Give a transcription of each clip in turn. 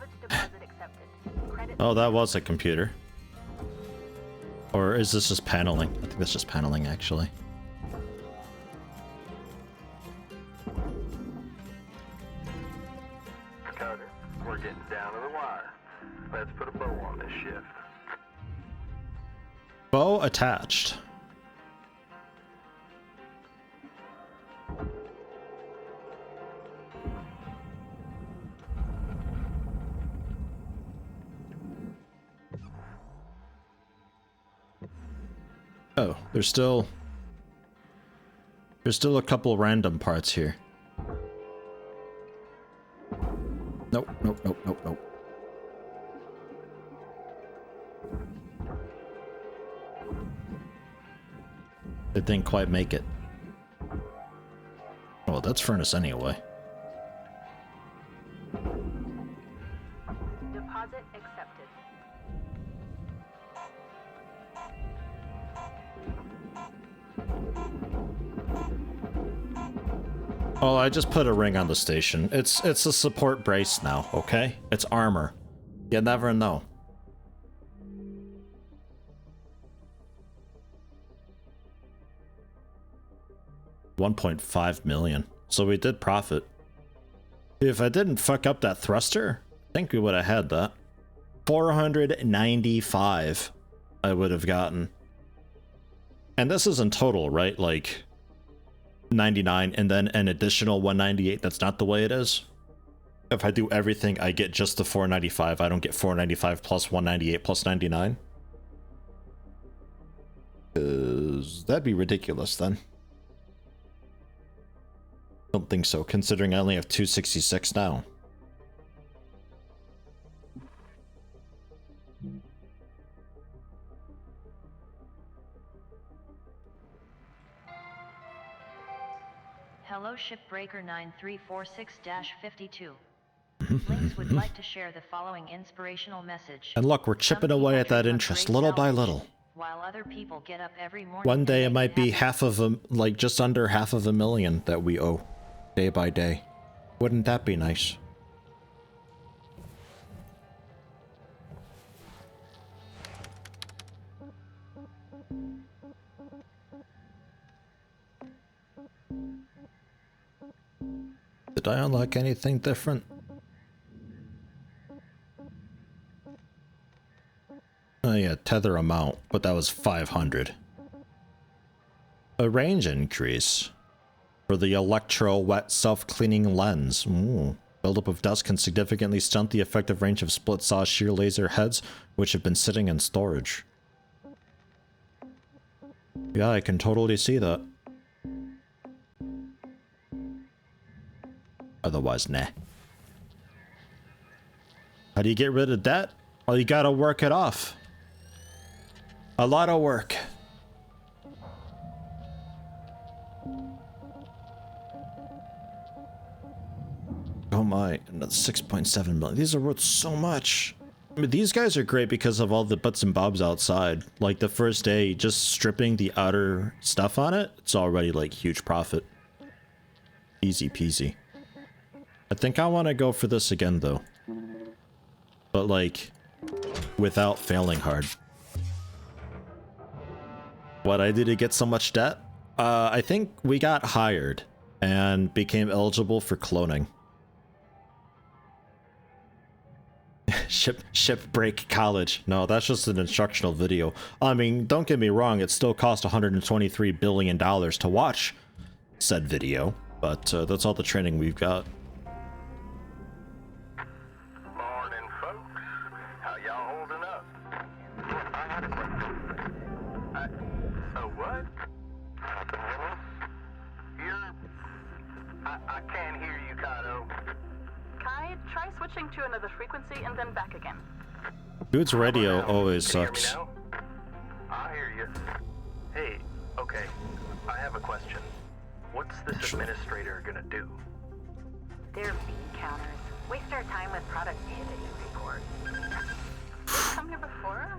Salvage deposit accepted. Credit. Oh, that was a computer. Or is this just paneling? I think that's just paneling, actually. Carter, we're getting down to the wire. Let's put a bow on this shift. Bow attached. Oh, there's still a couple random parts here. Nope, nope, nope, nope, nope. It didn't quite make it. Oh, that's furnace anyway. Deposit accepted. Oh, I just put a ring on the station. It's a support brace now, okay? It's armor. You never know. $1.5 million. So we did profit. If I didn't fuck up that thruster, I think we would have had that. 495 I would have gotten. And this is in total, right? Like 99 and then an additional 198. That's not the way it is. If I do everything, I get just the 495. I don't get 495 plus 198 plus 99. 'Cause that'd be ridiculous then. Don't think so, considering I only have 266 now. Hello Shipbreaker 9346-52. LYNX would like to share the following inspirational message. And look, we're chipping away at that interest little by little. While other people get up every morning. One day it might be half of a, like just under $500,000 that we owe day by day. Wouldn't that be nice? Did I unlock anything different? Oh yeah, tether amount, but that was 500. A range increase for the electro wet self-cleaning lens. Ooh. Buildup of dust can significantly stunt the effective range of split saw shear laser heads, which have been sitting in storage. Yeah, I can totally see that. Otherwise, nah. How do you get rid of debt? Well, you gotta work it off. A lot of work. Oh my, another 6.7 million. These are worth so much. I mean, these guys are great because of all the bits and bobs outside. Like the first day, just stripping the outer stuff on it, it's already like huge profit. Easy peasy. I think I want to go for this again though. But like, without failing hard. What I did to get so much debt? I think we got hired and became eligible for cloning. Shipbreak college. No, that's just an instructional video. I mean, don't get me wrong, it still cost $123 billion to watch said video, but that's all the training we've got. Morning, folks. How y'all holding up? I had a question. What? I can't hear you, Kato. Kai, try switching to another frequency and then back again. Dude's radio always Can you hear me sucks. now? I hear you. Hey, okay. I have a question. What's this administrator gonna do? They're bean counters. Waste our time with productivity reports. Come here before?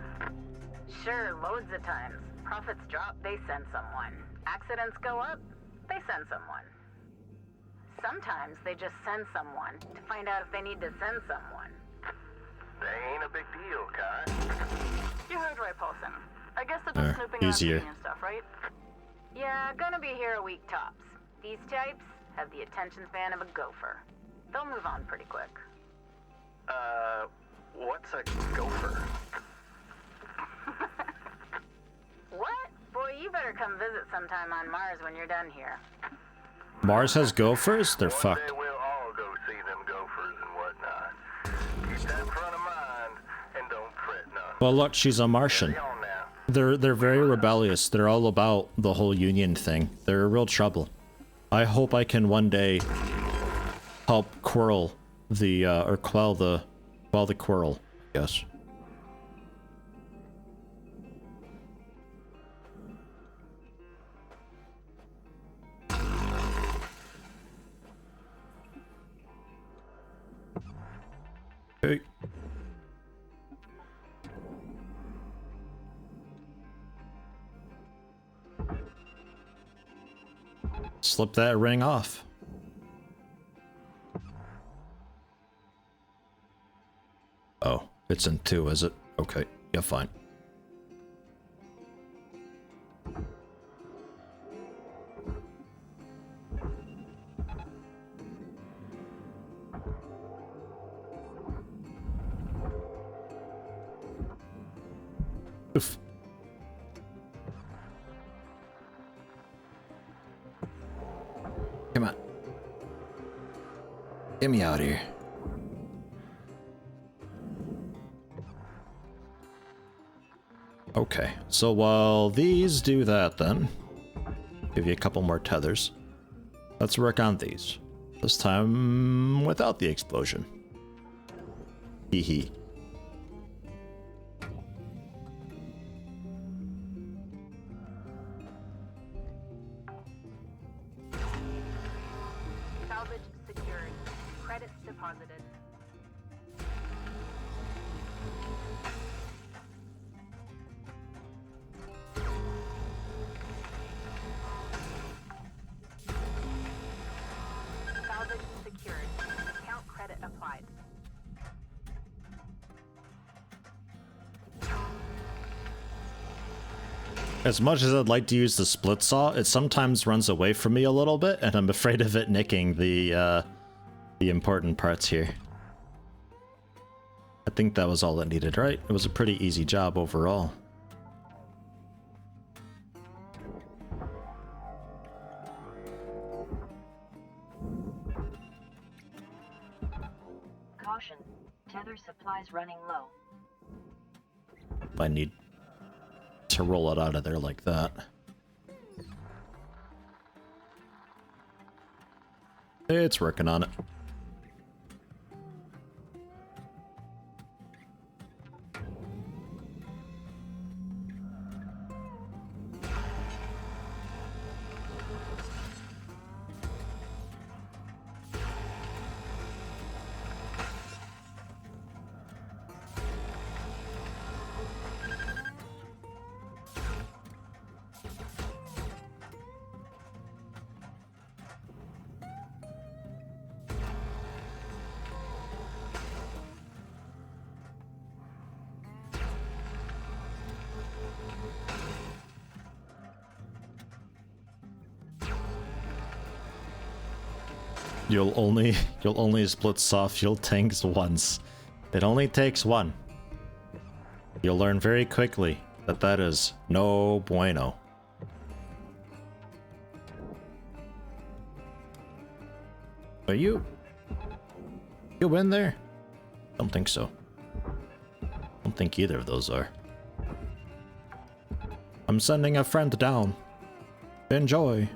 Sure, loads of times. Profits drop, they send someone. Accidents go up, they send someone. Sometimes they just send someone to find out if they need to send someone. That ain't a big deal, Kai. You heard Roy Paulson. I guess it's There, snooping around easier. and stuff, right? Yeah, gonna be here a week tops. These types have the attention span of a gopher. They'll move on pretty quick. What's a gopher? What? Boy, you better come visit sometime on Mars when you're done here. Mars has gophers? They're One fucked. day we'll all go see them gophers and whatnot. Keep that in front of mind and don't fret none. Well, look, she's a Martian. Stay on now. They're very rebellious. They're all about the whole union thing. They're real trouble. I hope I can one day help quell the quarrel. Yes. Hey. Slip that ring off. Oh, it's in 2, is it? Okay, yeah, fine. Oof. Come on. Get me out of here. Okay, so while these do that then, give you a couple more tethers. Let's work on these. This time without the explosion. Hee hee. Salvage secured. Credits deposited. Salvage secured. Account credit applied. As much as I'd like to use the split saw, it sometimes runs away from me a little bit, and I'm afraid of it nicking the important parts here. I think that was all it needed, right? It was a pretty easy job overall. Caution. Tether supplies running low. I need to roll it out of there like that. It's working on it. You'll only split saw fuel tanks once. It only takes one. You'll learn very quickly that that is no bueno. Are you in there? Don't think so. Don't think either of those are. I'm sending a friend down. Enjoy.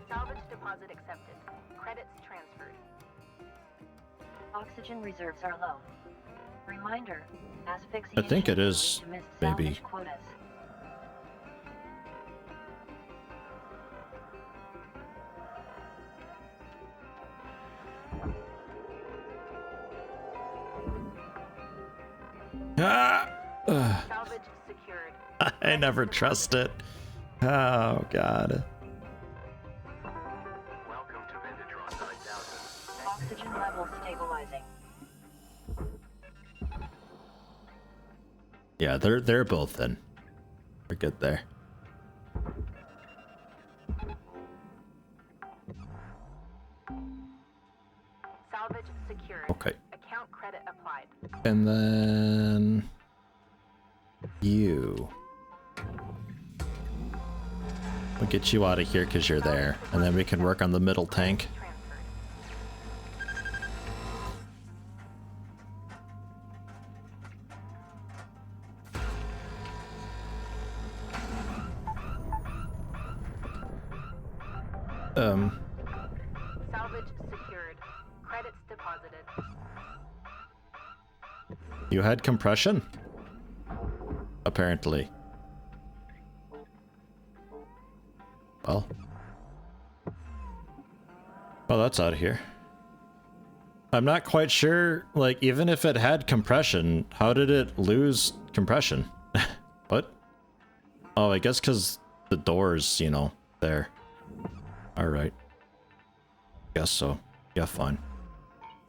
Salvage deposit accepted. Credits transferred. Oxygen reserves are low. Reminder, I asphyxiation think it will is, lead to missed maybe. salvage quotas. Ah! Ugh. Salvage secured. I never trust it. Oh god. Welcome to Vintatron 9000. Oxygen levels stabilizing. Yeah, they're both in. We're good there. Salvage secured. Okay. Account credit applied. And then you. We'll get you out of here because you're there, and then we can work on the middle tank. Salvage secured. Credits deposited. You had compression? Apparently. Well, that's out of here. I'm not quite sure, like, even if it had compression, how did it lose compression? What? Oh, I guess because the doors, you know, there. Alright. Guess so. Yeah, fine.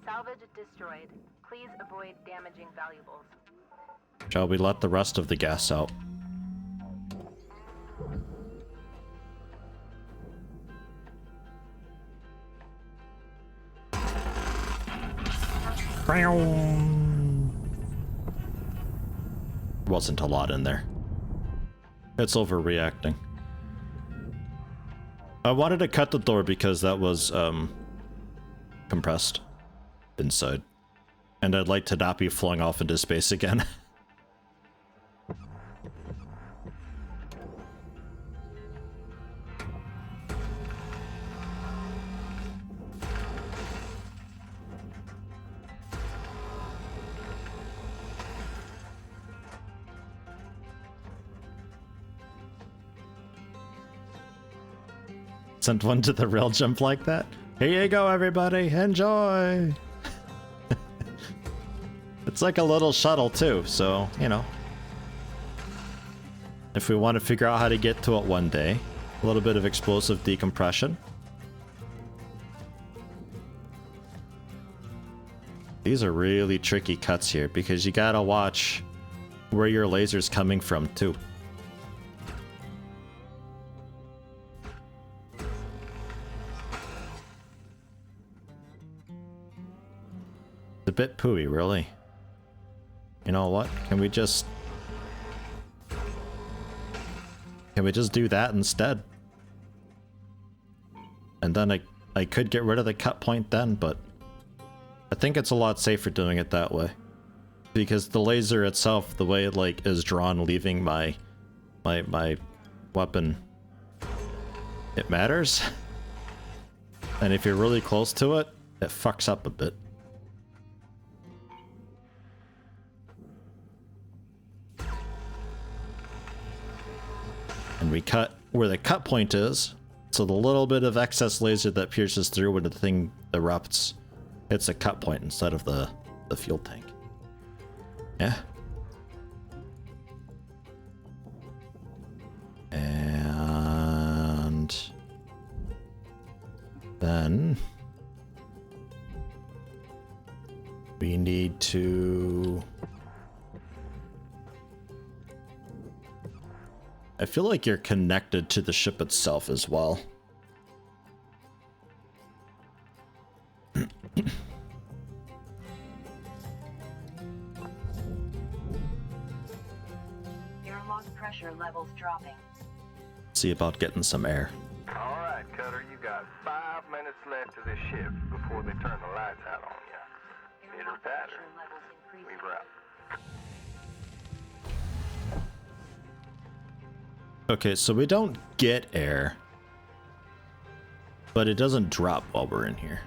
Salvage destroyed. Please avoid damaging valuables. Shall we let the rest of the gas out? Wasn't a lot in there. It's overreacting. I wanted to cut the door because that was compressed inside. And I'd like to not be flung off into space again. Sent one to the rail jump like that. Here you go, everybody. Enjoy. It's like a little shuttle too, so, you know. If we want to figure out how to get to it one day, a little bit of explosive decompression. These are really tricky cuts here because you gotta watch where your laser's coming from too. It's a bit pooey, really. You know what? Can we just do that instead? And then I could get rid of the cut point then, but I think it's a lot safer doing it that way. Because the laser itself, the way it like is drawn leaving my weapon, it matters. And if you're really close to it, it fucks up a bit. And we cut where the cut point is, so the little bit of excess laser that pierces through when the thing erupts hits a cut point instead of the fuel tank. Yeah. And then we need to... I feel like you're connected to the ship itself as well. Airlock pressure levels dropping. See about getting some air. All right, Cutter, you got 5 minutes left of this ship before they turn the lights out on you. Pitter Airlock patter. pressure levels increasing. We've out. Okay, so we don't get air, but it doesn't drop while we're in here.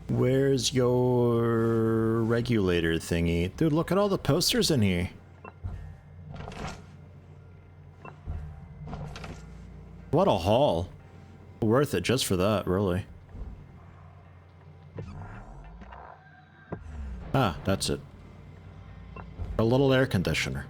Where's your regulator thingy? Dude, look at all the posters in here. What a haul. Worth it just for that, really. Ah, that's it. A little air conditioner.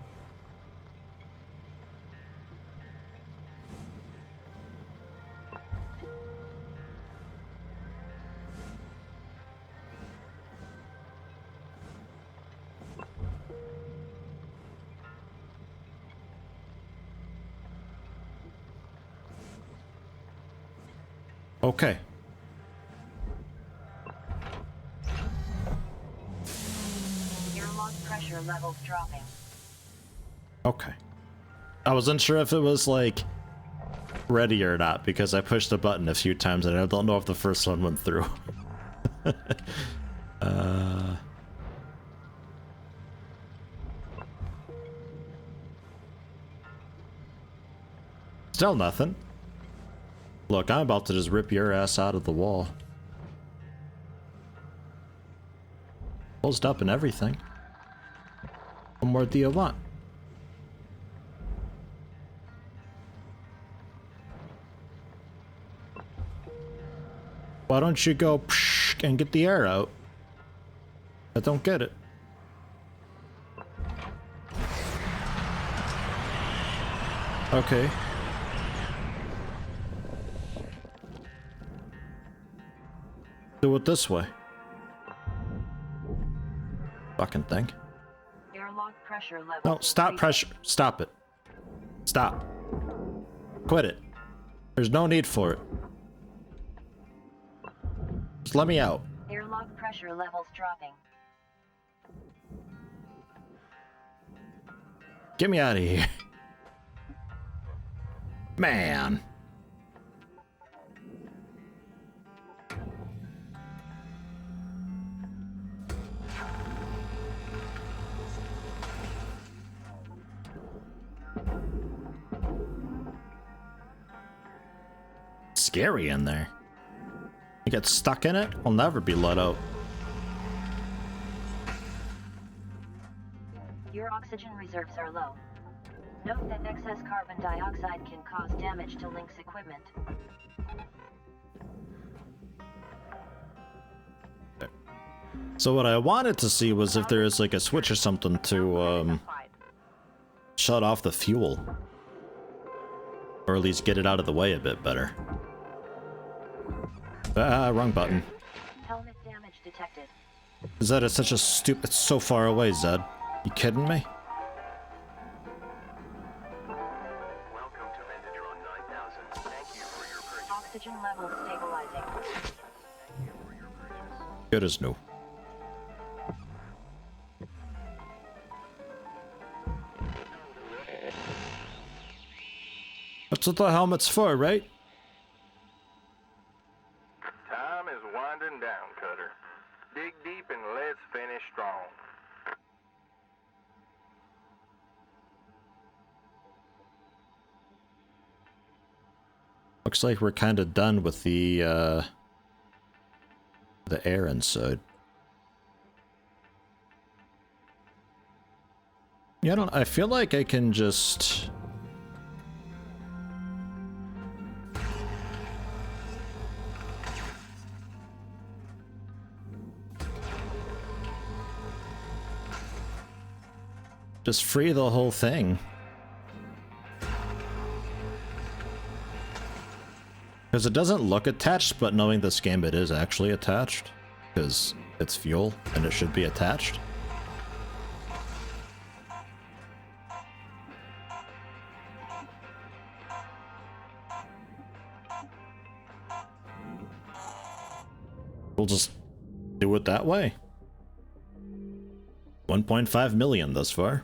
Okay. Airlock pressure levels dropping. Okay. I wasn't sure if it was like ready or not because I pushed the button a few times and I don't know if the first one went through. Still nothing. Look, I'm about to just rip your ass out of the wall. Closed up and everything. What more do you want? Why don't you go psh and get the air out? I don't get it. Okay. Do it this way. Fucking thing. Airlock pressure levels. No, stop pressure. Stop it. Stop. Quit it. There's no need for it. Just let me out. Airlock pressure levels dropping. Get me out of here. Man. Scary in there. You get stuck in it, I'll never be let out. Your oxygen reserves are low. Note that excess carbon dioxide can cause damage to LYNX equipment. So what I wanted to see was if there is like a switch or something to shut off the fuel. Or at least get it out of the way a bit better. Ah, wrong button. Helmet damage detected. Zed is such a stupid. It's so far away, Zed. You kidding me? Welcome to Vendadron 9000. Thank you for your purchase. Oxygen levels stabilizing. Thank you for your purchase. Good as new. That's what the helmet's for, right? Time is winding down, Cutter. Dig deep and let's finish strong. Looks like we're kind of done with the air inside. Yeah, I feel like I can just... just free the whole thing. Because it doesn't look attached, but knowing this game, it is actually attached. Because it's fuel, and it should be attached. We'll just do it that way. 1.5 million thus far.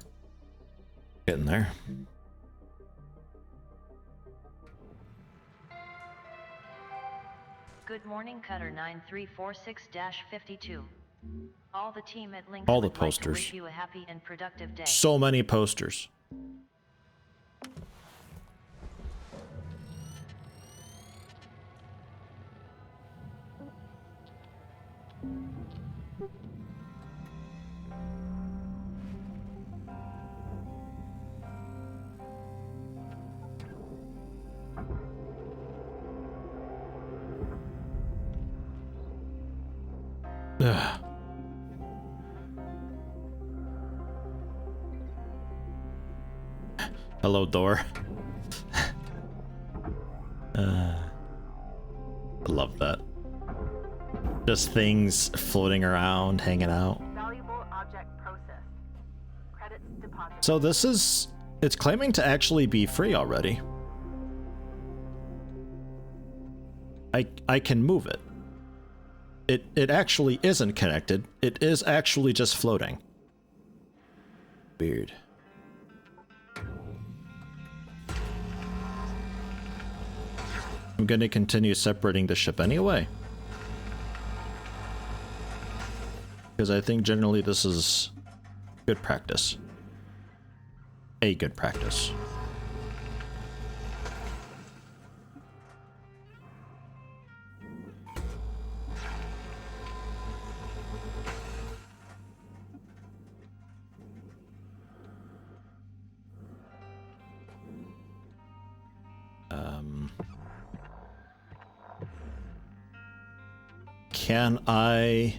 Getting there. Good morning, Cutter 9346-52. All the team at LYNX All the would like to posters. wish you a happy and productive day. So many posters. Ugh. Hello, door. I love that. Just things floating around, hanging out. Valuable object processed. Credits deposited. So this is... it's claiming to actually be free already. I can move it. It actually isn't connected. It is actually just floating. Weird. I'm gonna continue separating the ship anyway. Because I think generally this is good practice. A good practice. Can I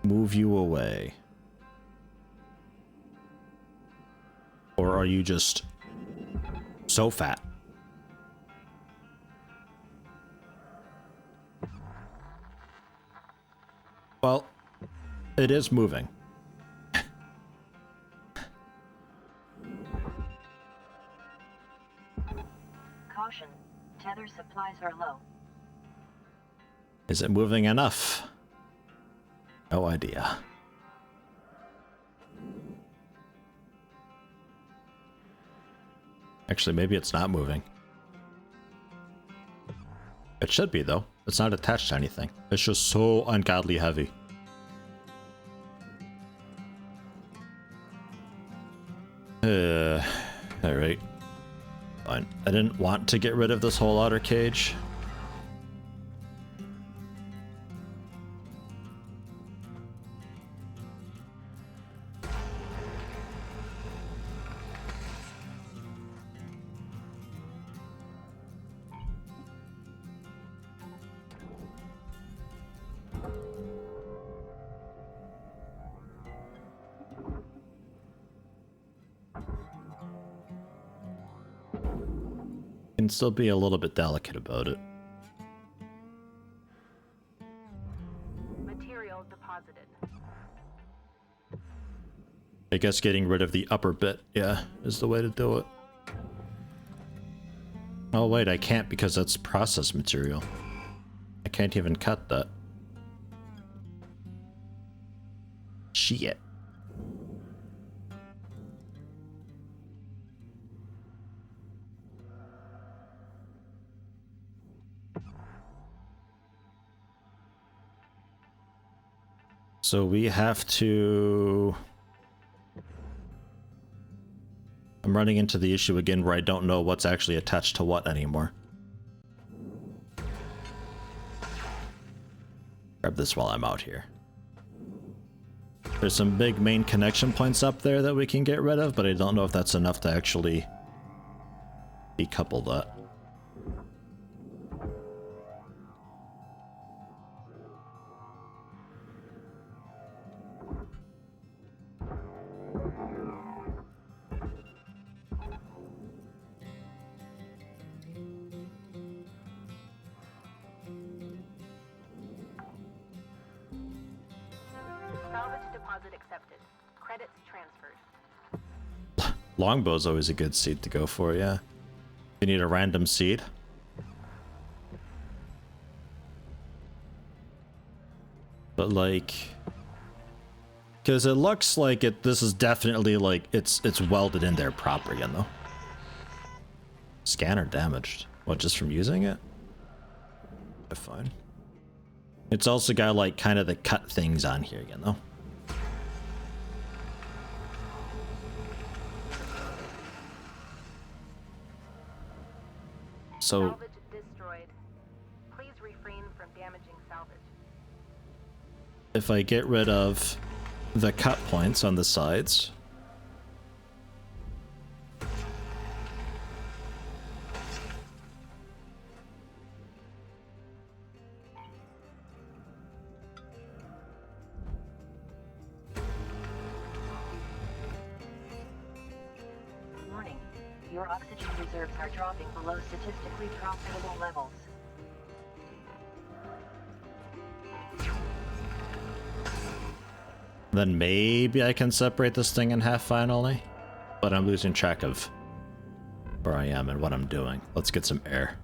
move you away? Or are you just so fat? Well, it is moving. Caution. Tether supplies are low. Is it moving enough? No idea. Actually, maybe it's not moving. It should be, though. It's not attached to anything. It's just so ungodly heavy. Alright. Fine. I didn't want to get rid of this whole outer cage. Can still be a little bit delicate about it. Material deposited. I guess getting rid of the upper bit, yeah, is the way to do it. Oh wait, I can't because that's process material. I can't even cut that. Shit. So we have to... I'm running into the issue again where I don't know what's actually attached to what anymore. Grab this while I'm out here. There's some big main connection points up there that we can get rid of, but I don't know if that's enough to actually decouple that. Salvage deposit accepted. Credits transferred. Longbow's always a good seed to go for, yeah. You need a random seed. But like... Because it looks like this is definitely like, it's welded in there proper, you know? Scanner damaged. What, just from using it? Fine. It's also got like kind of the cut things on here, you know? So Salvage destroyed. Please refrain from damaging salvage. if I get rid of the cut points on the sides, Warning. Your oxygen reserves are dropping below statistically profitable levels. then maybe I can separate this thing in half finally. But I'm losing track of where I am and what I'm doing. Let's get some air.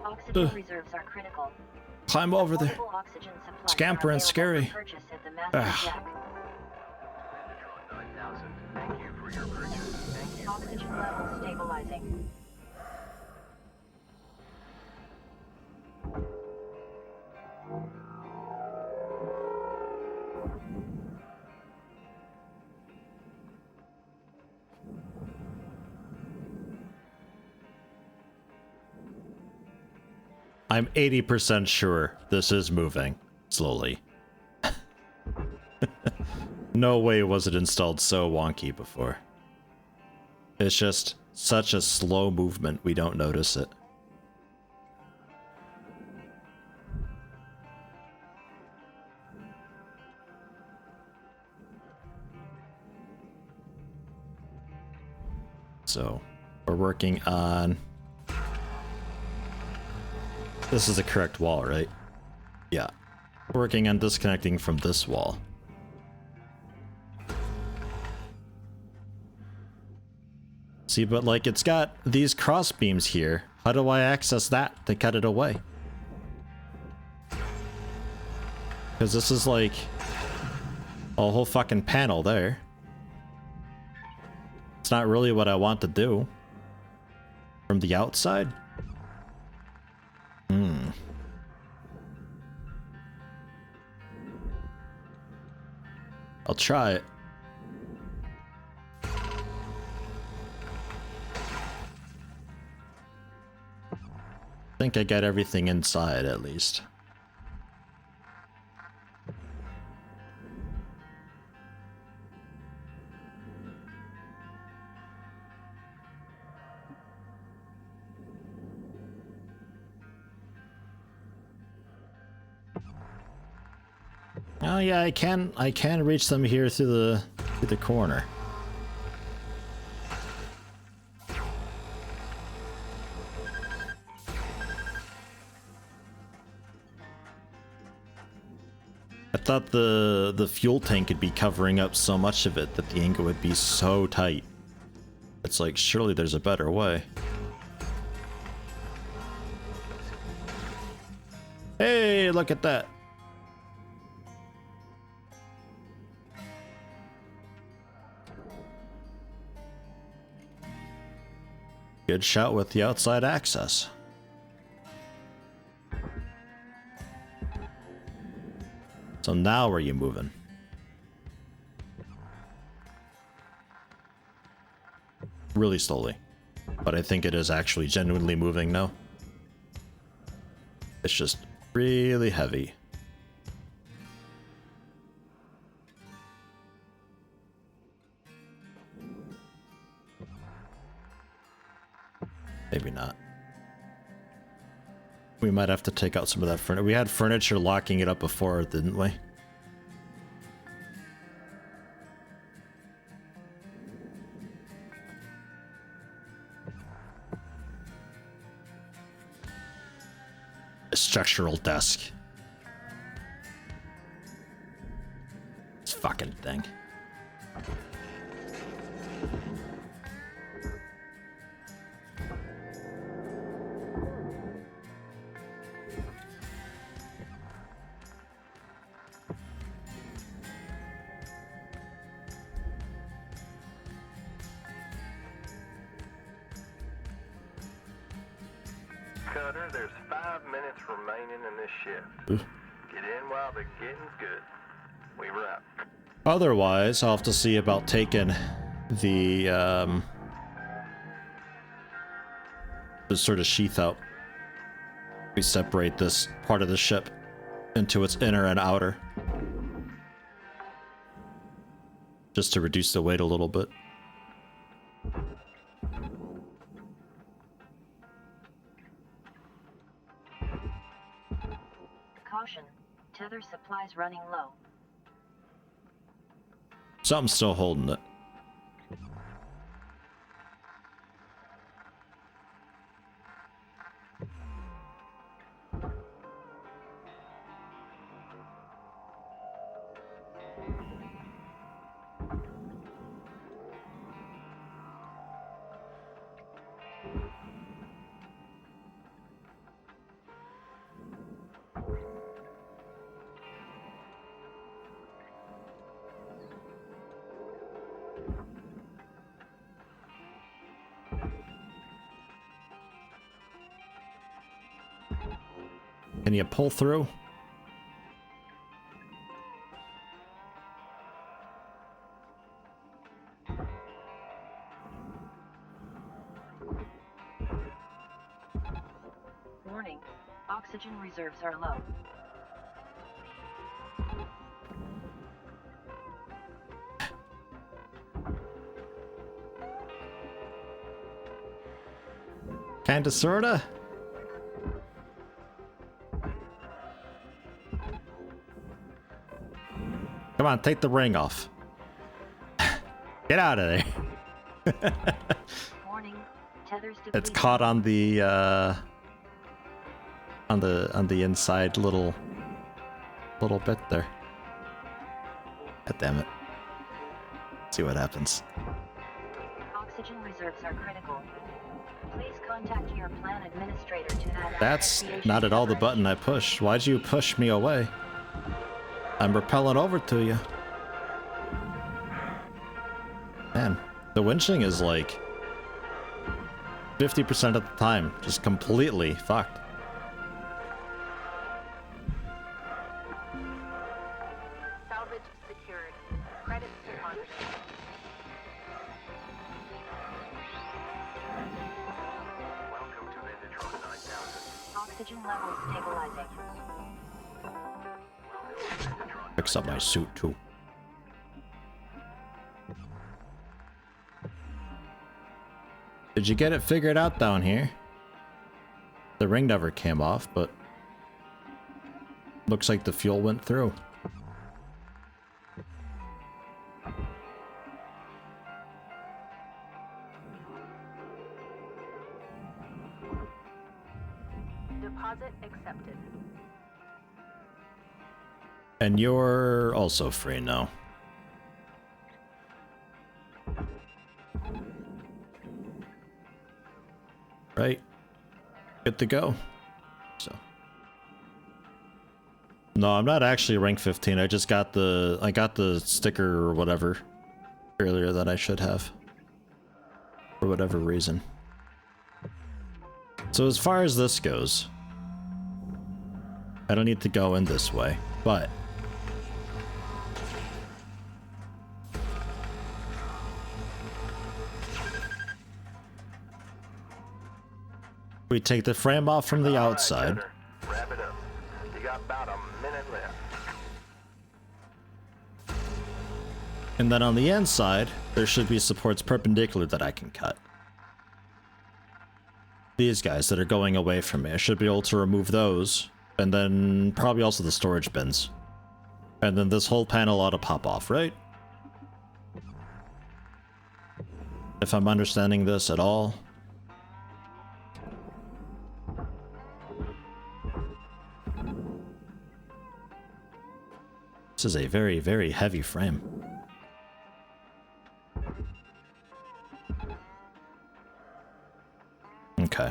Oxygen reserves are critical. Climb over there. Portable oxygen supplies are Scamper and available scary. for purchase at the master Ugh. deck. 9000. Thank you for your purchase. Thank you. Oxygen levels stabilizing. I'm 80% sure this is moving slowly. No way was it installed so wonky before. It's just such a slow movement, we don't notice it. So, we're working on... This is the correct wall, right? Yeah. Working on disconnecting from this wall. See, but like it's got these cross beams here. How do I access that to cut it away? Because this is like a whole fucking panel there. It's not really what I want to do. From the outside? I'll try it. I think I got everything inside at least. Oh yeah, I can reach them here through the corner. I thought the fuel tank could be covering up so much of it that the angle would be so tight. It's like, surely there's a better way. Hey, look at that. Good shot with the outside access. So now where are you moving? Really slowly. But I think it is actually genuinely moving now. It's just really heavy. Maybe not. We might have to take out some of that furniture. We had furniture locking it up before, didn't we? A structural desk. This fucking thing. Cutter, there's 5 minutes remaining in this shift. Get in while the getting's good. We wrap. Otherwise, I'll have to see about taking the sort of sheath out. We separate this part of the ship into its inner and outer. Just to reduce the weight a little bit. Caution. Tether supplies running low. Something's still holding it. Can you pull through? Warning. Oxygen reserves are low. Kinda sorta. Come on, take the ring off. Get out of there. Warning. Tethers It's depleted. caught on the inside little bit there. God damn it. See what happens. Oxygen reserves are critical. Please contact your plan administrator to add That's asphyxiation not at all the coverage. button I pushed. Why'd you push me away? I'm repelling over to you. Man, the winching is like 50% of the time just completely fucked. Salvage secured. Credits deposited. Welcome to Indatron 9000. Oxygen levels stabilizing. Fix up my suit too. Did you get it figured out down here? The ring never came off, but looks like the fuel went through. Deposit accepted. And you're also free now. Right? Good to go. So. No, I'm not actually rank 15. I just got the sticker or whatever earlier that I should have. For whatever reason. So as far as this goes, I don't need to go in this way, but we take the frame off from the All right, outside. Cheddar, wrap it up. You got about a minute left. And then on the inside, there should be supports perpendicular that I can cut. These guys that are going away from me, I should be able to remove those. And then probably also the storage bins. And then this whole panel ought to pop off, right? If I'm understanding this at all. This is a very, very heavy frame. Okay.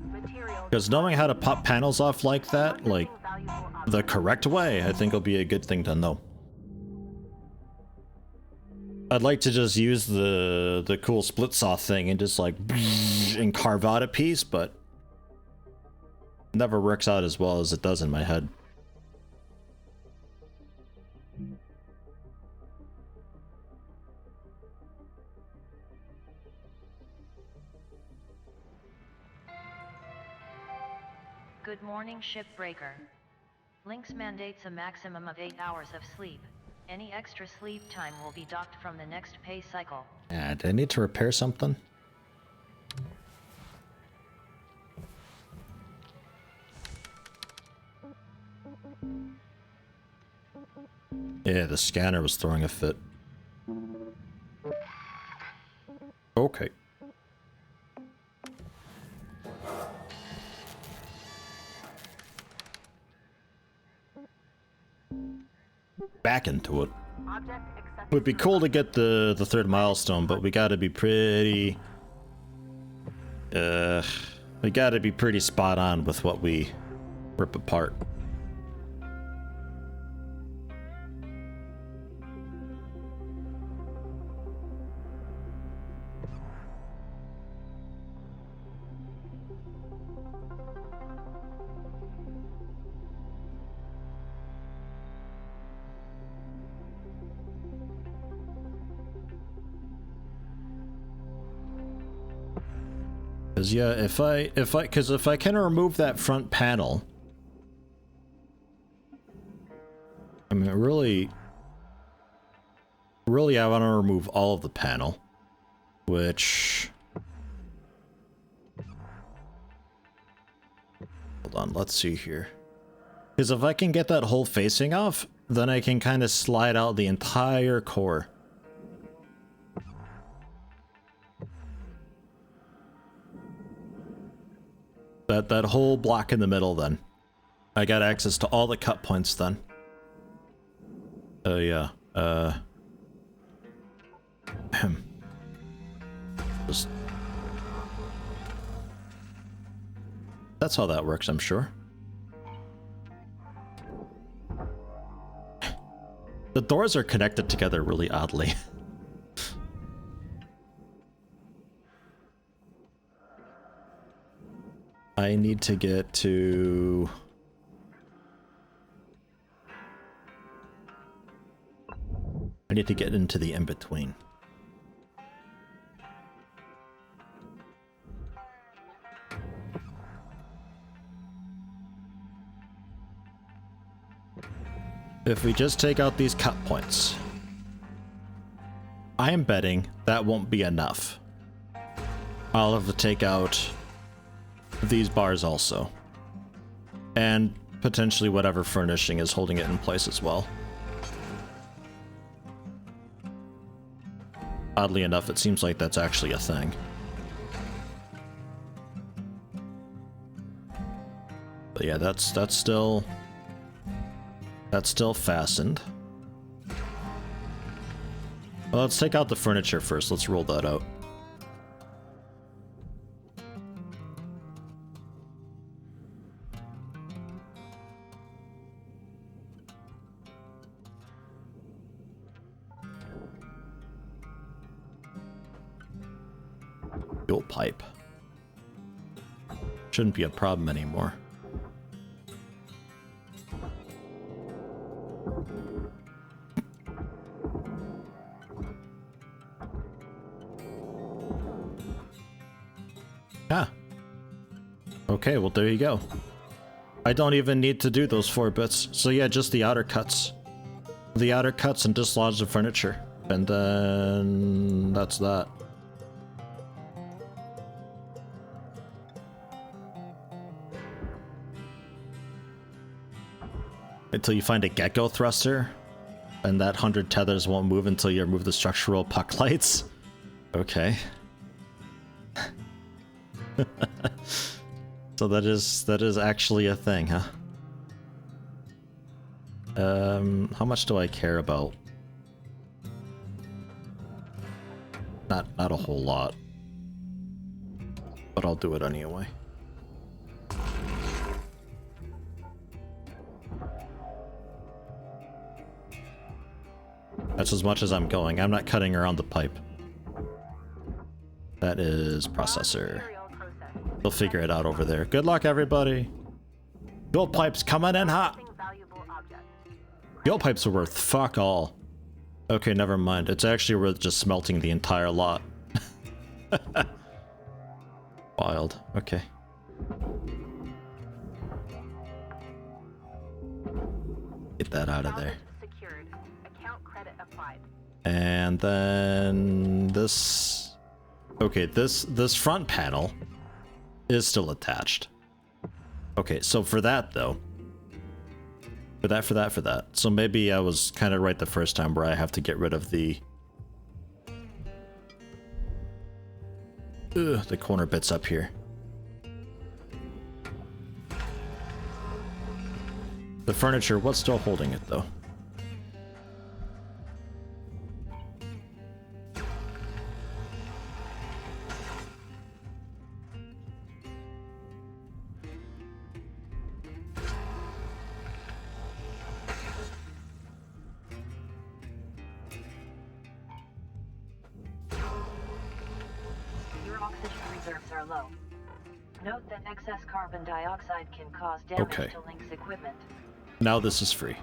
Material. Because knowing how to pop panels off like that, like Valuable the correct way, I think will be a good thing to know. I'd like to just use the cool split saw thing and just like and carve out a piece, but it never works out as well as it does in my head. Good morning, Shipbreaker. LYNX mandates a maximum of 8 hours of sleep. Any extra sleep time will be docked from the next pay cycle. Yeah, do I need to repair something? Yeah, the scanner was throwing a fit. Okay. Back into it. object accepted. Would be cool to get the third milestone, but we gotta be pretty... we gotta be pretty spot on with what we rip apart. Cause yeah, if I can remove that front panel, I mean, really, I want to remove all of the panel, which, hold on, let's see here. Because if I can get that whole facing off, then I can kind of slide out the entire core. That whole block in the middle then. I got access to all the cut points then. Oh yeah, just... That's how that works, I'm sure. The doors are connected together really oddly. I need to get to... I need to get into the in-between. If we just take out these cut points, I am betting that won't be enough. I'll have to take out these bars also. And potentially whatever furnishing is holding it in place as well. Oddly enough, it seems like that's actually a thing. But yeah, that's still fastened. Well, let's take out the furniture first. Let's roll that out. Fuel pipe. Shouldn't be a problem anymore. Ah. Okay, well there you go. I don't even need to do those 4 bits. So yeah, just the outer cuts. The outer cuts and dislodge the furniture. And then that's that. Until you find a gecko thruster, and that 100 tethers won't move until you remove the structural puck lights. Okay. So that is actually a thing, huh? How much do I care about? Not a whole lot. But I'll do it anyway. That's as much as I'm going. I'm not cutting around the pipe. That is processor. They'll figure it out over there. Good luck, everybody. Fuel pipes coming in hot. Fuel pipes are worth fuck all. Okay, never mind. It's actually worth just smelting the entire lot. Wild. Okay. Get that out of there. And then this... Okay, this front panel is still attached. Okay, so for that though... For that. So maybe I was kind of right the first time where I have to get rid of the... the corner bits up here. The furniture, what's still holding it though? Note that excess carbon dioxide can cause damage to LYNX equipment. Now this is free.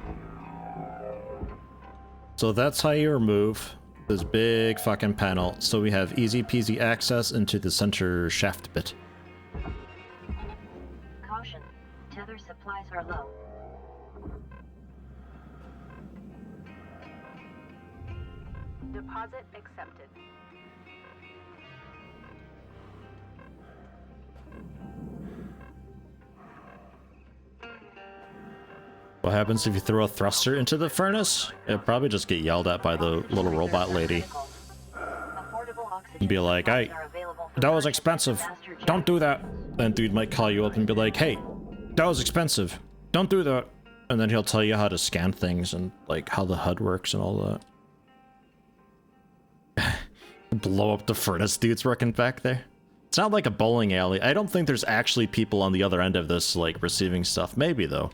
So that's how you remove this big fucking panel. So we have easy peasy access into the center shaft bit. Supplies are low. Deposit accepted. What happens if you throw a thruster into the furnace? It'll probably just get yelled at by the little robot lady. And be like, hey, that was expensive. Don't do that. Then dude might call you up and be like, hey, that was expensive. Don't do that. And then he'll tell you how to scan things and like how the HUD works and all that. Blow up the furnace dudes working back there. It's not like a bowling alley. I don't think there's actually people on the other end of this like receiving stuff. Maybe though.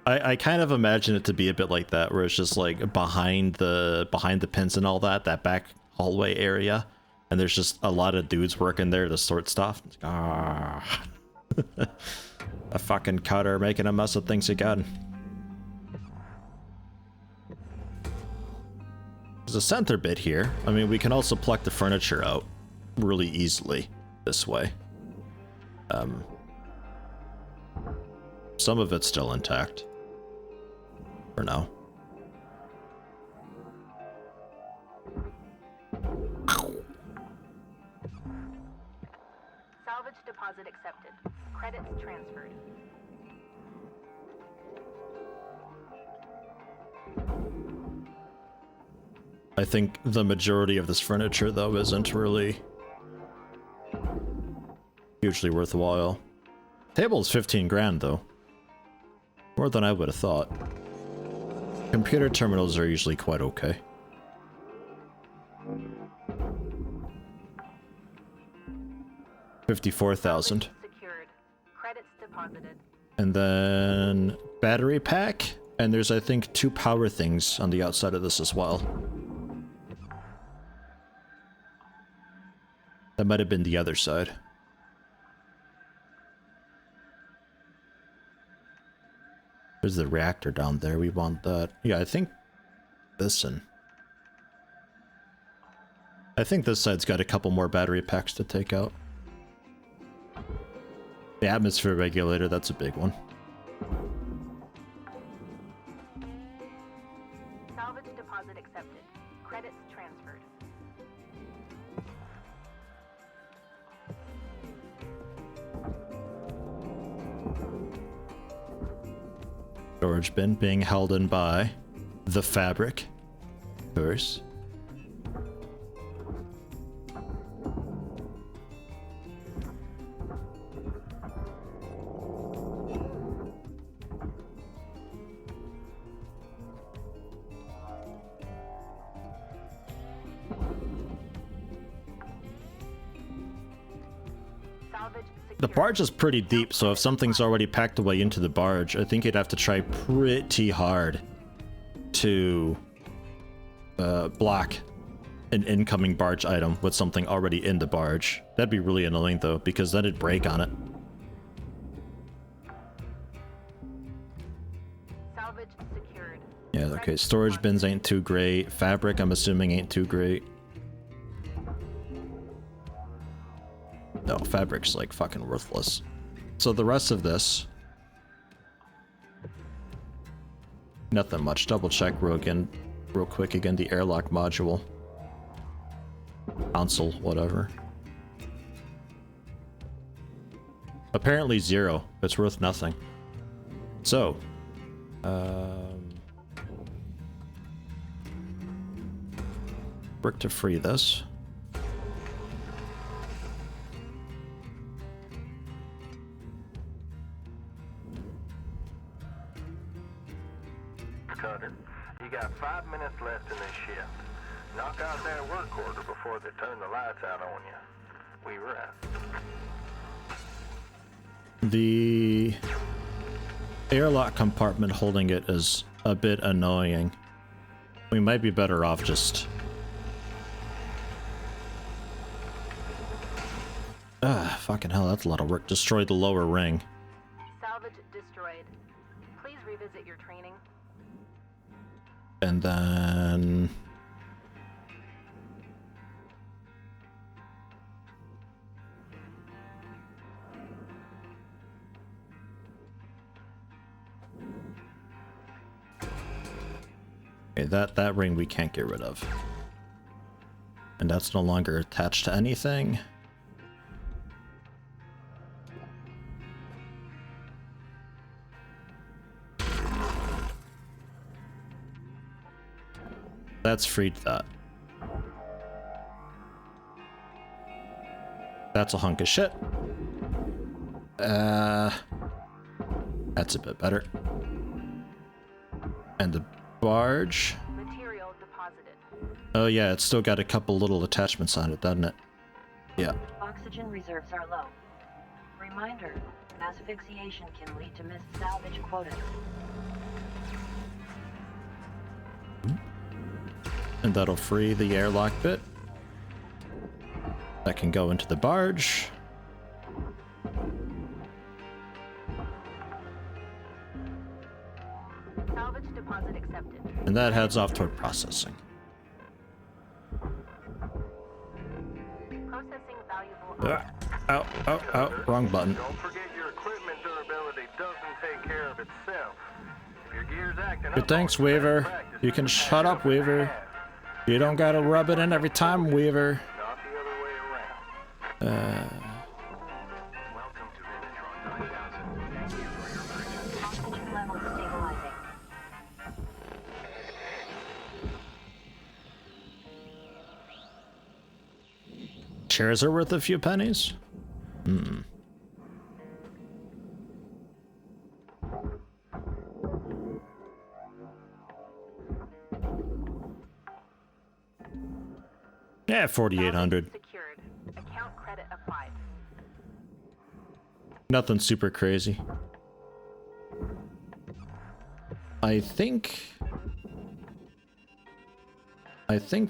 I kind of imagine it to be a bit like that, where it's just like behind the pins and all that back hallway area, and there's just a lot of dudes working there to sort stuff. Ah, a fucking cutter making a mess of things again. There's a center bit here. I mean, we can also pluck the furniture out really easily this way. Some of it's still intact. For now. Salvage deposit accepted. Credits transferred. I think the majority of this furniture, though, isn't really hugely worthwhile. Table's 15 grand, though. More than I would have thought. Computer terminals are usually quite okay. $54,000. Secured. Credits deposited. And then battery pack, and there's I think 2 power things on the outside of this as well. That might have been the other side. There's the reactor down there. We want that. Yeah, I think this one. I think this side's got a couple more battery packs to take out. The atmosphere regulator, that's a big one. Salvage deposit accepted. Credits transferred. Storage bin being held in by the fabric. First. The barge is pretty deep, so if something's already packed away into the barge, I think you'd have to try pretty hard to block an incoming barge item with something already in the barge. That'd be really annoying though, because then it'd break on it. Salvage secured. Yeah, okay, storage bins ain't too great. Fabric, I'm assuming, ain't too great. No, fabric's like fucking worthless. So the rest of this, nothing much. Double check real quick again, the airlock module. Console, whatever. Apparently 0. It's worth nothing. So, work to free this. Cutter, you got 5 minutes left in this shift. Knock out that work order before they turn the lights out on you. We rest. The airlock compartment holding it is a bit annoying. We might be better off just... fucking hell, that's a lot of work. Destroy the lower ring. Salvage destroyed. Please revisit your training. And then... Okay, that ring we can't get rid of. And that's no longer attached to anything. That's freed that. That's a hunk of shit. That's a bit better. And the barge. Material deposited. Oh yeah, it's still got a couple little attachments on it, doesn't it? Yeah. Oxygen reserves are low. Reminder, asphyxiation can lead to missed salvage quotas. And that'll free the airlock bit. That can go into the barge. Salvage deposit accepted. And that heads off toward processing. Processing valuable Wrong button. Don't forget your equipment durability doesn't take care of itself. If your gear's acting Good up thanks, on you, Weaver. practice You can is shut up, better than Weaver. half. You don't gotta rub it in every time, Weaver. Not the other way around. Welcome to Megatron 9000. Thank you for your purchase. Oxygen levels stabilizing. Shares are worth a few pennies. Yeah, 4,800. Secured. Account credit applied. Nothing super crazy. I think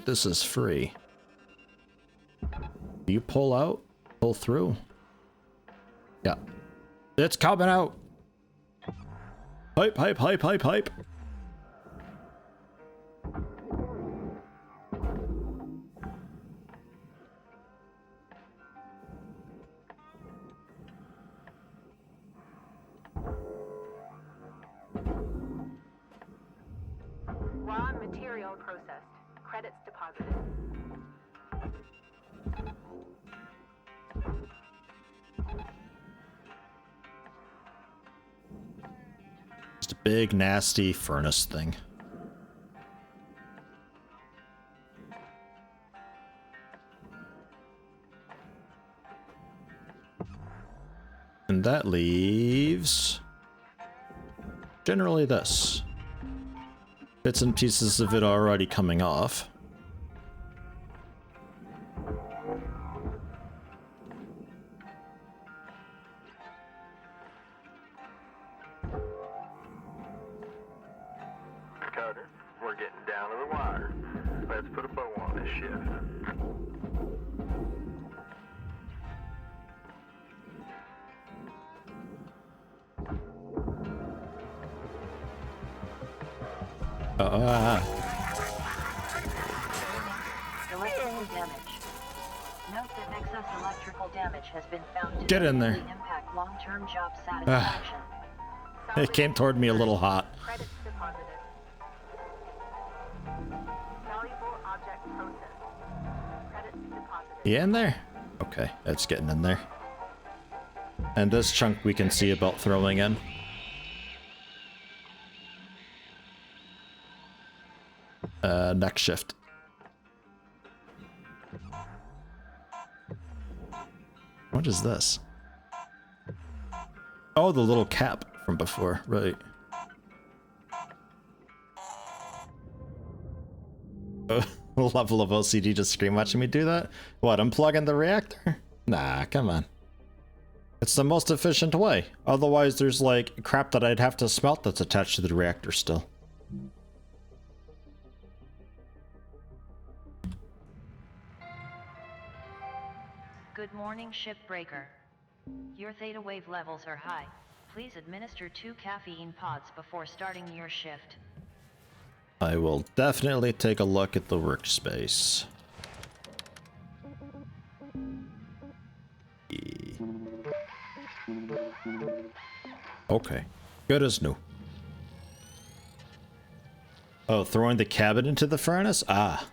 this is free. Do you pull out? Pull through? Yeah. It's coming out! Hype, hype, hype, hype, hype! Raw material processed. Credits deposited. Just a big, nasty furnace thing. And that leaves generally this. Bits and pieces of it already coming off. Carter, we're getting down to the wire. Let's put a bow on this shift. Electrical damage. Note that excess electrical damage has been found to Get in there. negatively impact long-term job satisfaction. It came toward me a little hot. Credits deposited. Valuable object processed. Credits deposited. You in there? Okay, it's getting in there. And this chunk we can see about throwing in. Next shift. What is this? Oh, the little cap from before, right. Level of OCD just scream watching me do that? What, unplugging the reactor? Nah, come on. It's the most efficient way. Otherwise, there's like crap that I'd have to smelt that's attached to the reactor still. Good morning, Shipbreaker. Your theta wave levels are high. Please administer 2 caffeine pods before starting your shift. I will definitely take a look at the workspace. Okay, good as new. Oh, throwing the cabin into the furnace? Ah.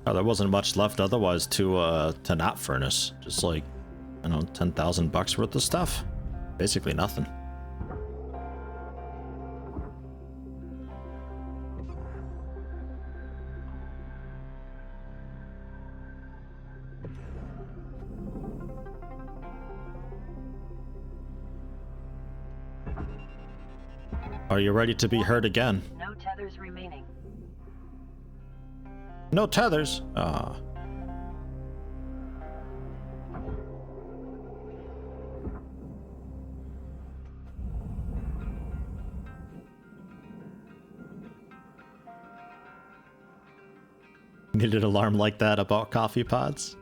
Oh, there wasn't much left otherwise to not furnace. Just like, I don't know, 10,000 bucks worth of stuff. Basically nothing. Are you ready to be heard again? No tethers remaining. No tethers? Ah. Need an alarm like that about coffee pods?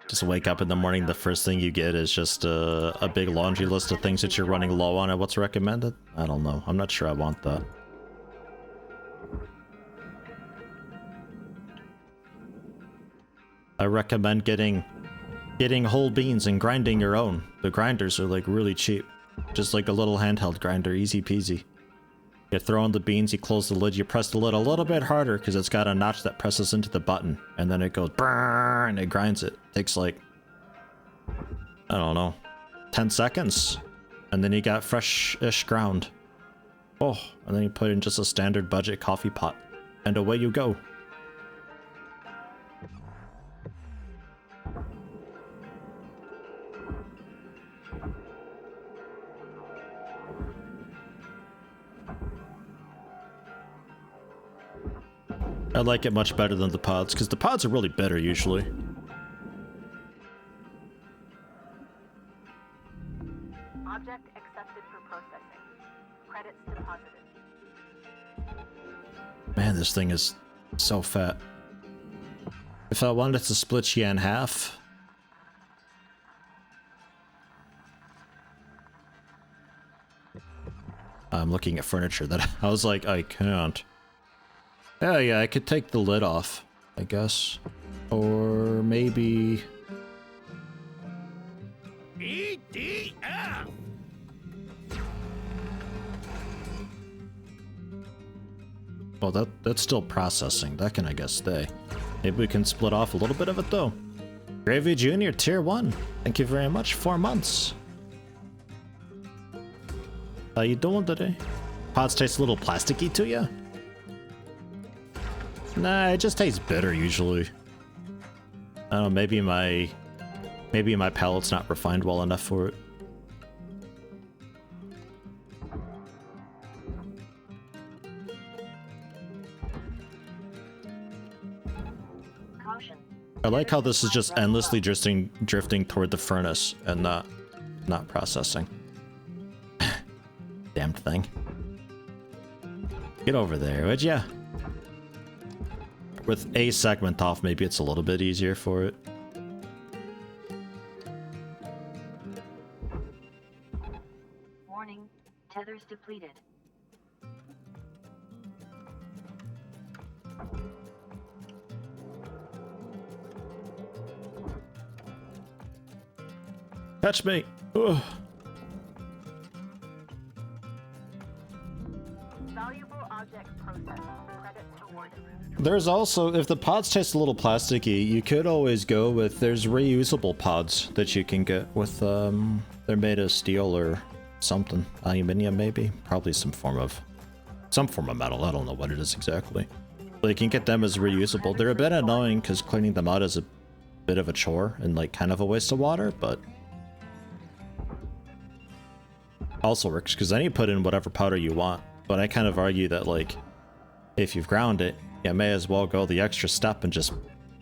Just wake up in the morning, the first thing you get is just a big laundry list of things that you're running low on and what's recommended? I don't know. I'm not sure I want that. I recommend getting whole beans and grinding your own. The grinders are like really cheap. Just like a little handheld grinder, easy peasy. You throw in the beans, you close the lid, you press the lid a little bit harder because it's got a notch that presses into the button, and then it goes brrrr and it grinds it. Takes like, I don't know, 10 seconds. And then you got fresh-ish ground. Oh, and then you put in just a standard budget coffee pot. And away you go. I like it much better than the pods, because the pods are really bitter usually. Object accepted for processing. Credits deposited. Man, this thing is so fat. If I wanted to split you in half... I'm looking at furniture that I was like, I can't. Oh yeah, I could take the lid off, I guess. Or maybe... EDF! Well, that's still processing. That can, I guess, stay. Maybe we can split off a little bit of it, though. Gravy Jr. Tier 1. Thank you very much. 4 months. How you doing today? Pods taste a little plasticky to you? Nah, it just tastes bitter usually. I don't know, maybe my palate's not refined well enough for it. Caution. I like how this is just endlessly drifting toward the furnace and not processing. Damned thing. Get over there, would ya? With a segment off, maybe it's a little bit easier for it. Warning, tethers depleted. Catch me! Ugh. Valuable object processed. Credits awarded. There's also, if the pods taste a little plasticky, you could always go with, there's reusable pods that you can get with, they're made of steel or something. Aluminum maybe? Probably some form of metal, I don't know what it is exactly. But you can get them as reusable. They're a bit annoying because cleaning them out is a bit of a chore and like kind of a waste of water, but also works because then you put in whatever powder you want. But I kind of argue that like, if you've ground it, you may as well go the extra step and just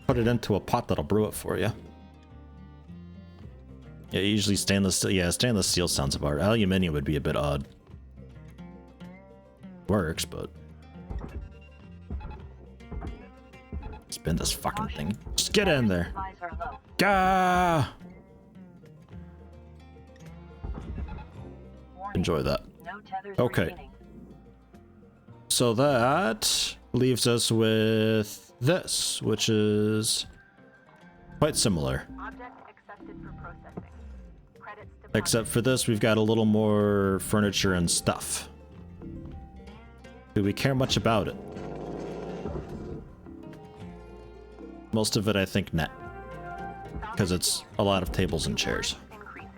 put it into a pot that'll brew it for you. Yeah, usually stainless steel. Yeah, stainless steel sounds about right. Aluminium would be a bit odd. Works, but spin this fucking thing. Just get in there. Supplies are low. Gah! Warning, Enjoy that. no tethers Okay. remaining. So that leaves us with this, which is quite similar. Object accepted requested for processing. Credits deposited. Except for this, we've got a little more furniture and stuff. Do we care much about it? Most of it, I think, net. Because it's a lot of tables and chairs. Increasing.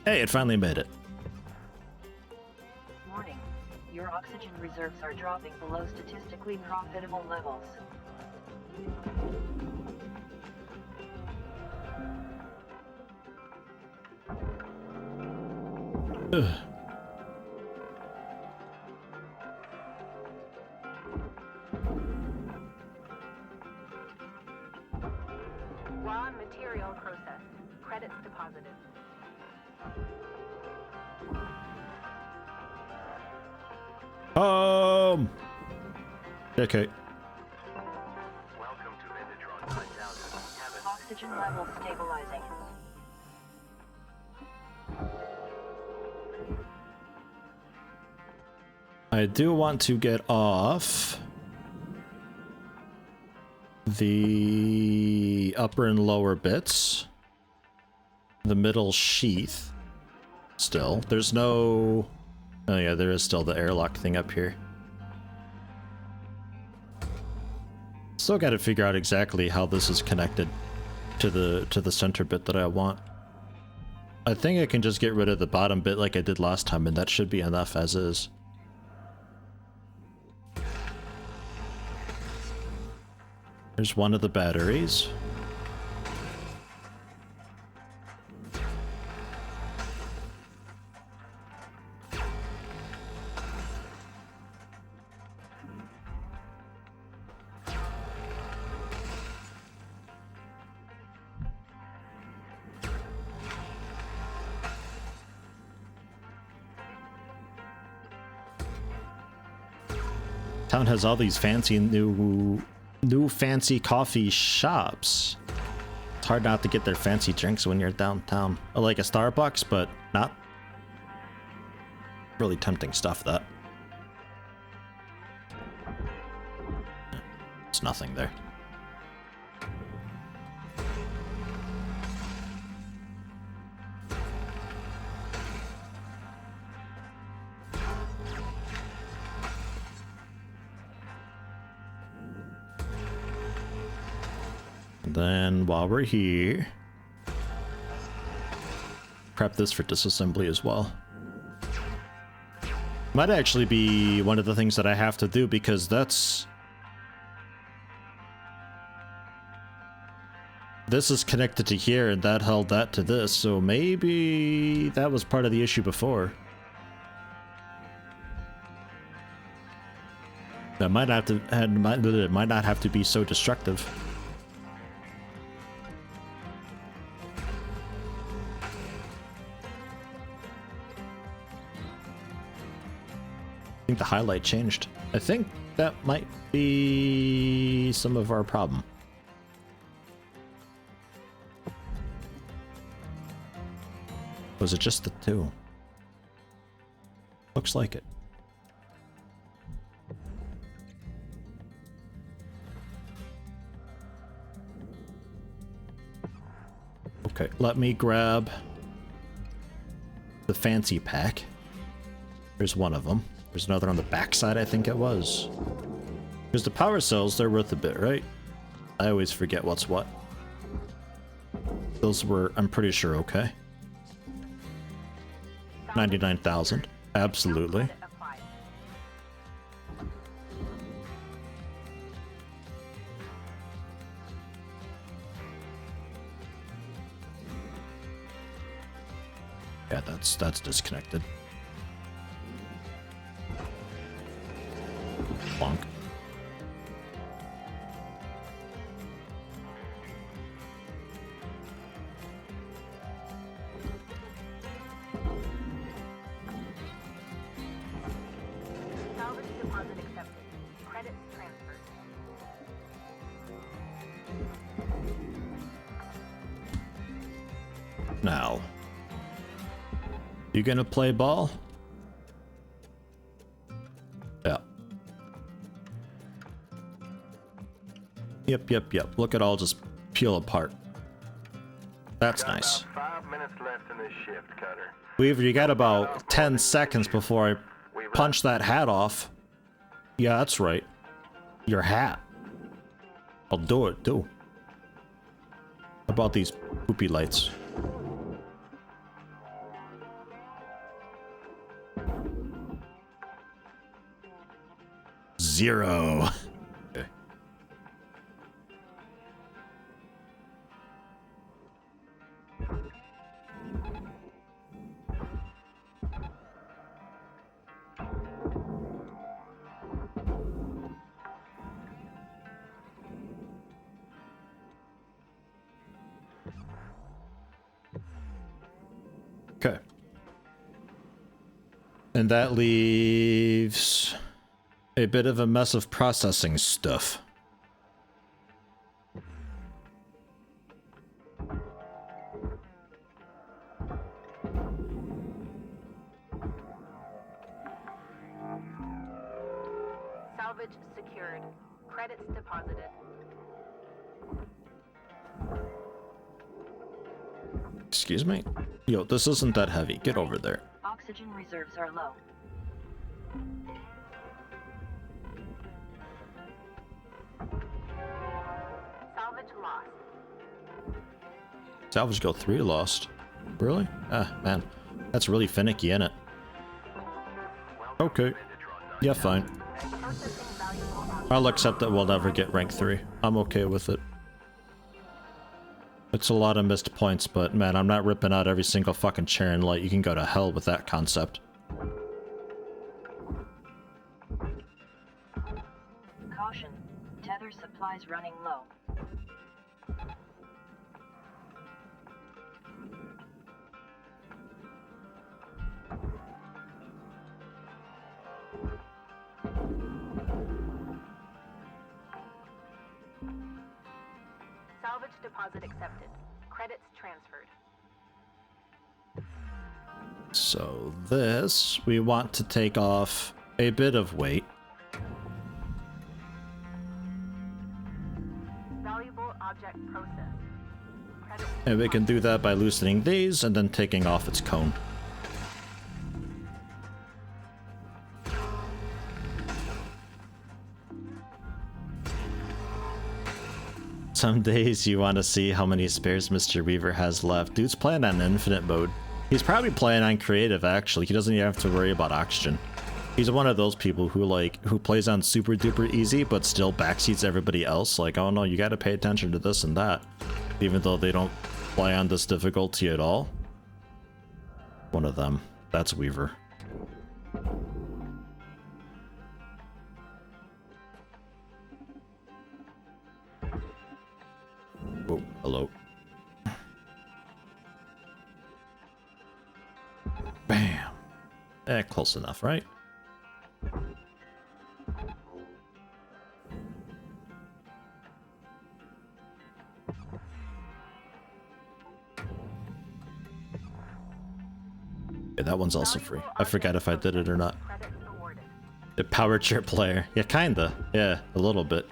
Hey, it finally made it. Warning. Your oxygen reserves are dropping below statistically profitable levels. Ugh. Raw material processed. Credits deposited. Okay. Welcome to Metatron 9000. Cabin. Oxygen levels stabilizing. I do want to get off the upper and lower bits. The middle sheath. Still. There's no... Oh yeah, there is still the airlock thing up here. Still got to figure out exactly how this is connected to the center bit that I want. I think I can just get rid of the bottom bit like I did last time, and that should be enough as is. There's one of the batteries. Town has all these fancy new fancy coffee shops. It's hard not to get their fancy drinks when you're downtown. Like a Starbucks, but not really tempting stuff, that. It's nothing there. Then, while we're here, prep this for disassembly as well. Might actually be one of the things that I have to do, because this is connected to here, and that held that to this, so maybe that was part of the issue before. That might not have to be so destructive. I think the highlight changed. I think that might be some of our problem. Was it just the two? Looks like it. Okay, let me grab the fancy pack. There's one of them. There's another on the backside, I think it was. Because the power cells, they're worth a bit, right? I always forget what's what. Those were, I'm pretty sure, okay. 99,000. Absolutely. Yeah, that's disconnected. Bonk. Salvage deposit accepted. Credits transferred. Now, you gonna play ball? Yeah. Yep, yep, yep. Look at all just peel apart. That's Got nice. about 5 minutes left in this shift, Cutter. Weaver, you got about 10 seconds before I punch that hat off. Yeah, that's right. Your hat. I'll do it, too. How about these poopy lights? Zero. Okay. Okay. And that leaves a bit of a mess of processing stuff. Salvage secured. Credits deposited. Excuse me? Yo, this isn't that heavy. Get over there. Oxygen reserves are low. Salvage lost. Salvage go 3 lost. Really? Ah, man. That's really finicky, innit? Okay. Yeah, fine. Processing valuable objects. I'll accept that we'll never get rank 3. I'm okay with it. It's a lot of missed points, but man, I'm not ripping out every single fucking chair and light. You can go to hell with that concept. Caution. Tether supplies running low. Salvage deposit accepted. Credits transferred. So this, we want to take off a bit of weight. Valuable object processed. Credits And we can do that by loosening these and then taking off its cone. Some days you want to see how many spares Mr. Weaver has left. Dude's playing on infinite mode. He's probably playing on creative, actually. He doesn't even have to worry about oxygen. He's one of those people who plays on super duper easy, but still backseats everybody else. Like, oh no, you gotta pay attention to this and that. Even though they don't play on this difficulty at all. One of them. That's Weaver. Oh, hello. Bam. Close enough, right? Yeah, that one's also free. I forgot if I did it or not. Credits awarded. The power chair player. Yeah, kinda. Yeah, a little bit.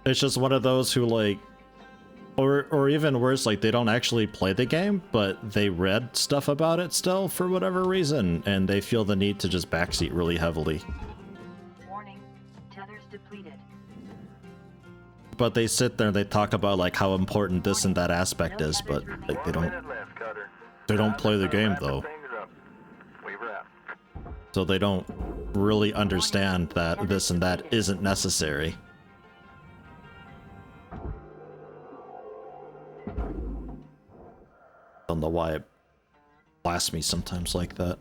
It's just one of those who like, or even worse, like they don't actually play the game, but they read stuff about it still for whatever reason, and they feel the need to just backseat really heavily. Warning. Tethers depleted. But they sit there and they talk about like how important this and that aspect is, but like they 1 don't minute left, Cutter. they don't play the game though. Things up. Weaver out. So they don't really understand that this and that isn't necessary. Don't know why it blasts me sometimes like that.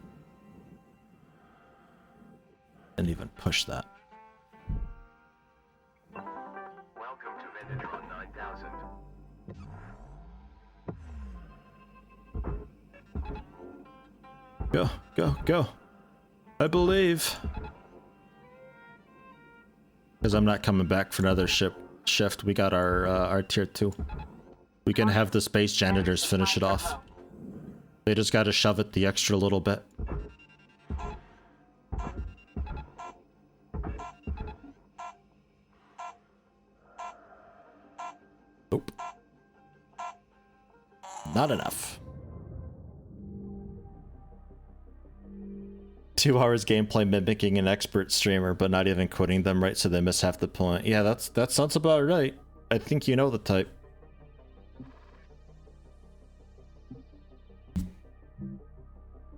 And even push that. Welcome to Venetron 9000. Go, go, go. I believe. Because I'm not coming back for another shift. We got our tier 2. We can have the space janitors finish it off. They just gotta shove it the extra little bit. Not enough. 2 hours gameplay mimicking an expert streamer, but not even quitting them right, so they miss half the point. Yeah, that sounds about right. I think you know the type.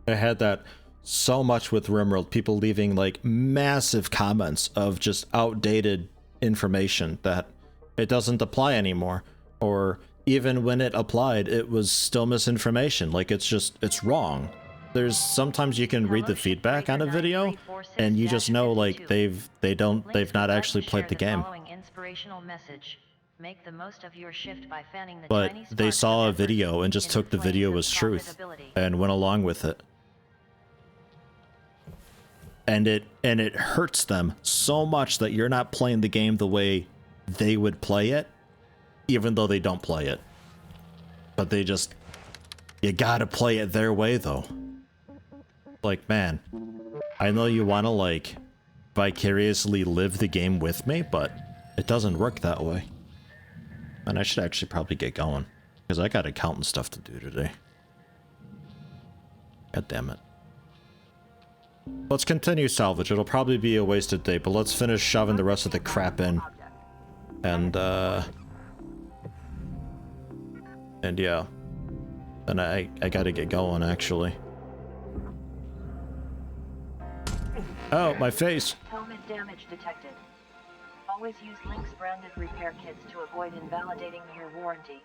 I had that so much with RimWorld, people leaving like massive comments of just outdated information that it doesn't apply anymore, or even when it applied, it was still misinformation. Like it's wrong. There's sometimes you can read the feedback on a video and you just know like they've not actually played the game. Make the most of your shift by fanning the But tiny they sparks saw of a effort video and just in took the flames video of as truth profitability. and went along with it. And it hurts them so much that you're not playing the game the way they would play it, even though they don't play it. But they just, you gotta play it their way though. Like, man, I know you wanna like vicariously live the game with me, but it doesn't work that way. And I should actually probably get going, because I got accountant stuff to do today. God damn it. Let's continue salvage. It'll probably be a wasted day, but let's finish shoving the rest of the crap in. And yeah. And I gotta get going, actually. Oh, my face! Helmet damage detected. Always use LYNX branded repair kits to avoid invalidating your warranty.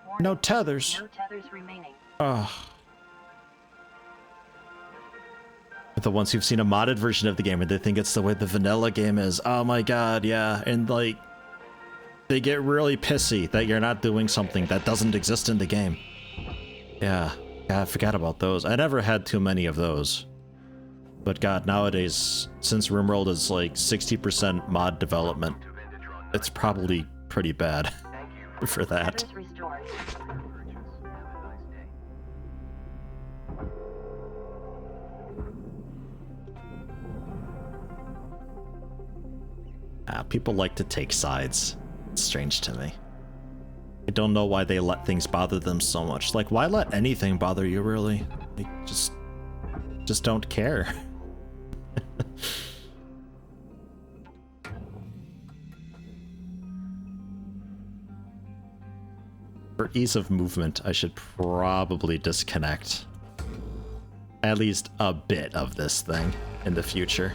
Warning, No tethers! no tethers remaining. Ugh. The ones who've seen a modded version of the game and they think it's the way the vanilla game is. Oh my god, yeah. And like, they get really pissy that you're not doing something that doesn't exist in the game. Yeah, I forgot about those. I never had too many of those. But god, nowadays, since RimWorld is like 60% mod development, it's probably pretty bad for that. Tethers restored. People like to take sides. It's strange to me. I don't know why they let things bother them so much. Like, why let anything bother you, really? Like, just don't care. For ease of movement, I should probably disconnect at least a bit of this thing in the future.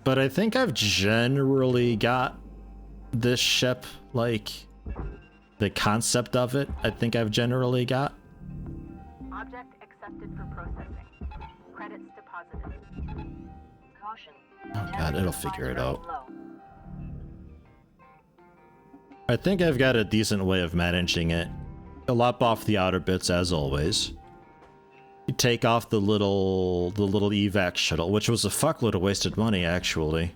But I think I've generally got this ship, like, the concept of it, I think I've generally got. Object accepted for processing. Credits deposited. Caution. Oh god, it'll figure it out. Low. I think I've got a decent way of managing it. I'll lop off the outer bits as always. You take off the little evac shuttle, which was a fuckload of wasted money, actually.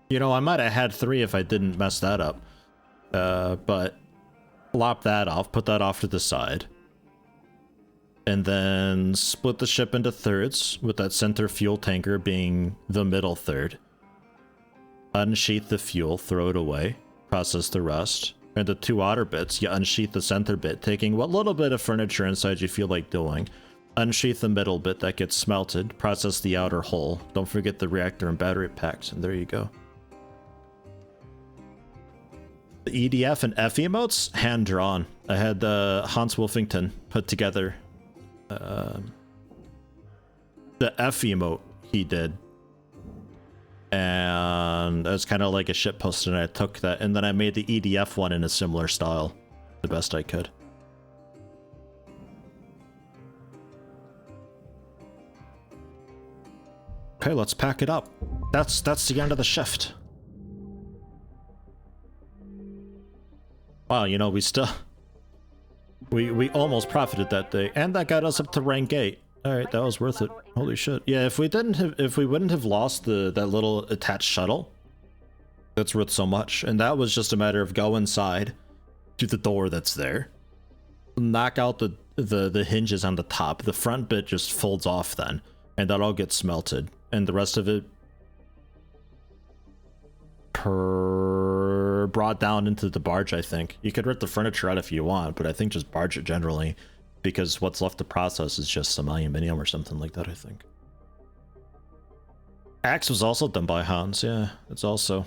You know, I might have had 3 if I didn't mess that up. But lop that off, put that off to the side. And then split the ship into thirds, with that center fuel tanker being the middle third. Unsheath the fuel, throw it away, process the rest. And the 2 outer bits, you unsheath the center bit, taking what little bit of furniture inside you feel like doing. Unsheath the middle bit that gets smelted, process the outer hull. Don't forget the reactor and battery packs, and there you go. The EDF and F emotes, hand-drawn. I had Hans Wolfington put together the F emote he did. And it was kind of like a shitpost, and I took that, and then I made the EDF one in a similar style, the best I could. Okay, let's pack it up. That's the end of the shift. Wow, you know, we almost profited that day, and that got us up to rank 8. All right, that was worth it. Holy shit! Yeah, if we wouldn't have lost that little attached shuttle, that's worth so much. And that was just a matter of go inside, to the door that's there, knock out the hinges on the top. The front bit just folds off then, and that all gets smelted, and the rest of it brought down into the barge, I think. You could rip the furniture out if you want, but I think just barge it generally, because what's left to process is just some aluminium or something like that, I think. Axe was also done by Hans, yeah. It's also...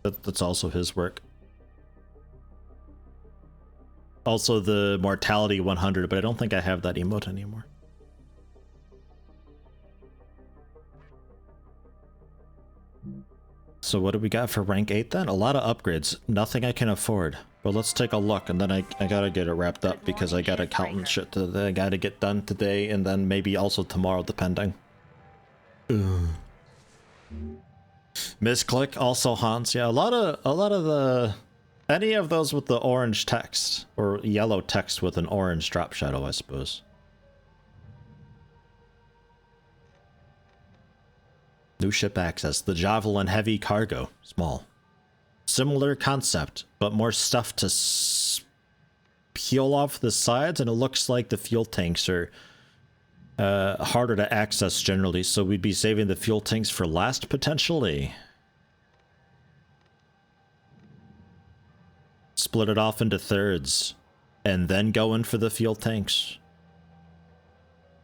That's also his work. Also the Mortality 100, but I don't think I have that emote anymore. So what do we got for rank 8 then? A lot of upgrades. Nothing I can afford. But let's take a look, and then I gotta get it wrapped up because I got accountant shit that I gotta get done today, and then maybe also tomorrow, depending. Ugh. Misclick, also Hans. Yeah, a lot of the... Any of those with the orange text, or yellow text with an orange drop shadow, I suppose. New ship access. The Javelin Heavy Cargo. Small. Similar concept, but more stuff to peel off the sides, and it looks like the fuel tanks are harder to access generally, so we'd be saving the fuel tanks for last, potentially. Split it off into thirds, and then go in for the fuel tanks.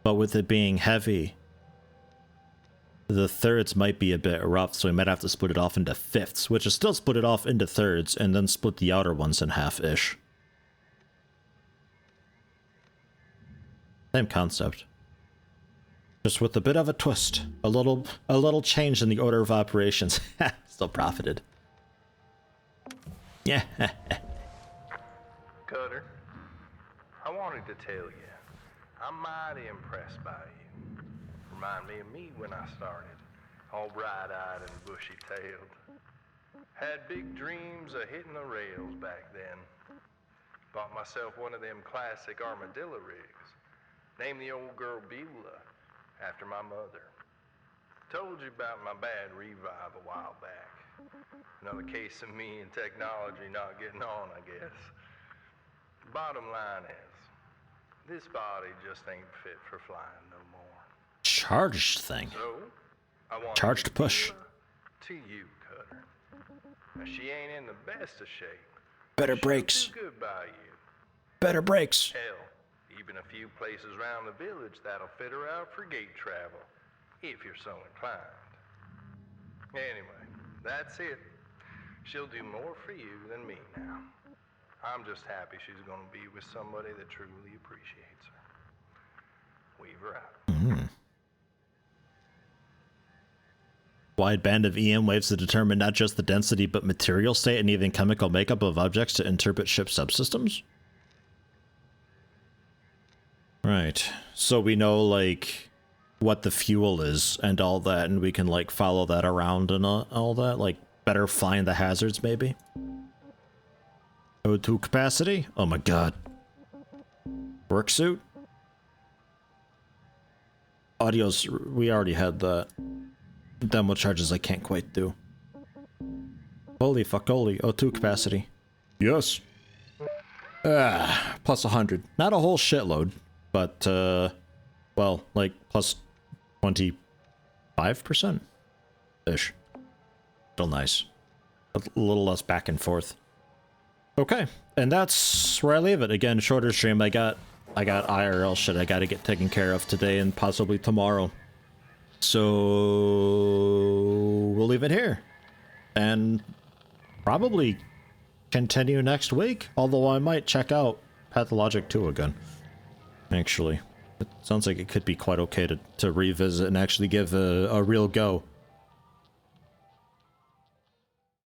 But with it being heavy, the thirds might be a bit rough, so we might have to split it off into fifths, which is still split it off into thirds, and then split the outer ones in half-ish. Same concept. Just with a bit of a twist. A little change in the order of operations. Still profited. Yeah. Cutter, I wanted to tell you, I'm mighty impressed by you. Remind me of me when I started, all bright-eyed and bushy-tailed. Had big dreams of hitting the rails back then. Bought myself one of them classic armadillo rigs. Named the old girl Beulah, after my mother. Told you about my bad revive a while back. Another case of me and technology not getting on, I guess. Bottom line is, this body just ain't fit for flying no more. Charged thing. So, I want Charged to push. to you, Cutter. Now, she ain't in the best of shape. Better She'll brakes. do good by you. Better brakes. Hell, even a few places around the village that'll fit her out for gate travel, if you're so inclined. Anyway, that's it. She'll do more for you than me now. I'm just happy she's gonna be with somebody that truly appreciates her. Weave her out. Wide band of EM waves to determine not just the density but material state and even chemical makeup of objects to interpret ship subsystems? Right. So we know, like, what the fuel is and all that, and we can, like, follow that around and all that. Like, better find the hazards, maybe? O2 capacity? Oh my god. Work suit? Audio's... We already had that. Demo charges I can't quite do. Holy fuck, holy. O2 capacity. Yes. Plus 100. Not a whole shitload. But, well, like, plus 25%-ish. Still nice. A little less back and forth. Okay, and that's where I leave it. Again, shorter stream. I got IRL shit I gotta get taken care of today and possibly tomorrow. So, we'll leave it here. And probably continue next week. Although I might check out Pathologic 2 again. Actually, it sounds like it could be quite okay to revisit and actually give a real go.